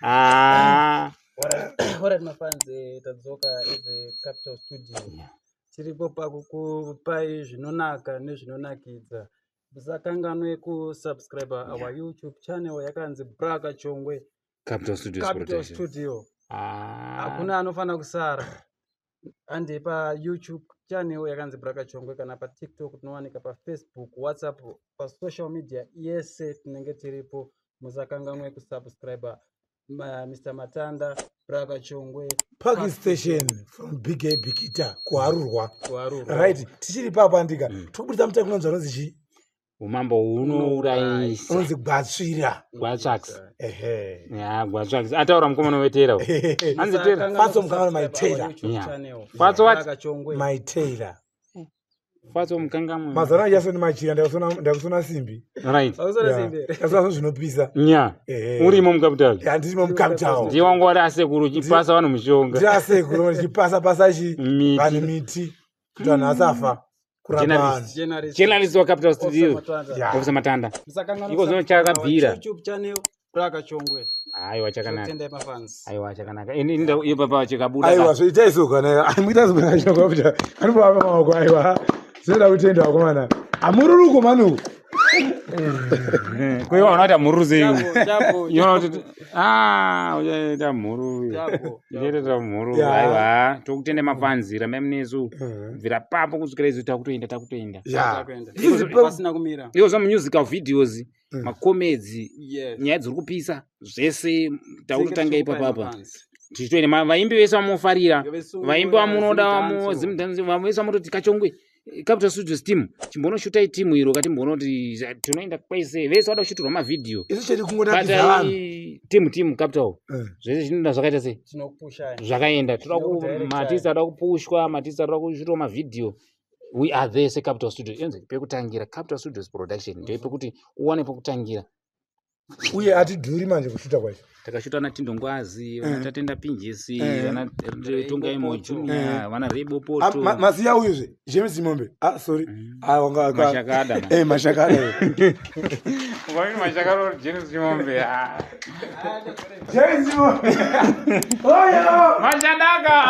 Alright my fans, tadzoka Capital Studio. Tiripo pakukupai zvinonaka nezvinonakidza. Musakanganwe kusubscriber our YouTube channel yakanzi Braga Chongwe Capital Studio. Hakuna anofana kusara. Ande pa YouTube channel yakanzi Braga Chongwe kana pa TikTok tunowanika pa Facebook, WhatsApp, pa social media yese tinenge tiripo. Musakanganwe kusubscriber Mr. Matanda Braga Chongwe Park Station from BK Bikita kuharurwa. Right, tichiri papa ndika tobudisa mutai kunonzi anonzi chi umambo unourayisa unonzi Gwatsvira Gwatsvax. Gwatsvax ataura mukomana wetera anzi tera Fatso mukanganwa Maitera. Fatso what? Maitera. Fatso mukanganwa mazana yasoni machira ndakusona simbi. Right. Ndasona zvinopisa. Urimo mucapital. Ndimo mucapital. Ndiwangu ari asekuru chipasa vanhu mushonga. Ndi asekuru chipasa chi vanhu miti kuti vanhu asafa. Journalist wa Capital Studio. Officer Matanda. Iko zino chakabvira. YouTube channel Braga Chongwe. Aiwa chakanaka. Tende pa fans. Aiwa chakanaka. Ini iyo papa chikabuda. Aiwa so itaiso kana. Amuita zimwe chako kuti anopa maoko aiwa. Zvinoda kutenda wakomana. Amururuko manu. Kwa hiyo unaita muruze hiyo. Unaita unaita muru. Unaita muru. Aiwa, tokutende mafanzi ramemnezu. Vira papo kusukira izo takutoenda. Pasina kumira. Iyo za musical videos, makomedzi, nyaya dziri kupisa, zvese takutanga ipapa. Tichitoenda vaimbi vese vamofarira. Vaimbi vamunoda vamozimudhanzi vamese vamototi Kachongwe. Capital Studios team chimbonoshuta team iro kati mbonoti tunoenda kwese vese vada kushutirwa mavideo isu chiri kungodakiza vanhu team Capital zvese zvinoda zvakaita sei tinokupusha zvakaenda toda ku matisa toda kupushwa matisa toda kushutirwa mavideo. We are there se Capital Studios enze pekutangira Capital Studios production ndio pekuti uone pekutangira uye atidhuri manje kushuta kwacho takashuta na Tindongwazi vanatatenda Pinjisi vana Tonga Imo Junior vana Rebo Poto maziya uyuzve James Mombe sorry wanga mashakada mashakada wani mashakada James Mombe James Mombe oyo mashadaka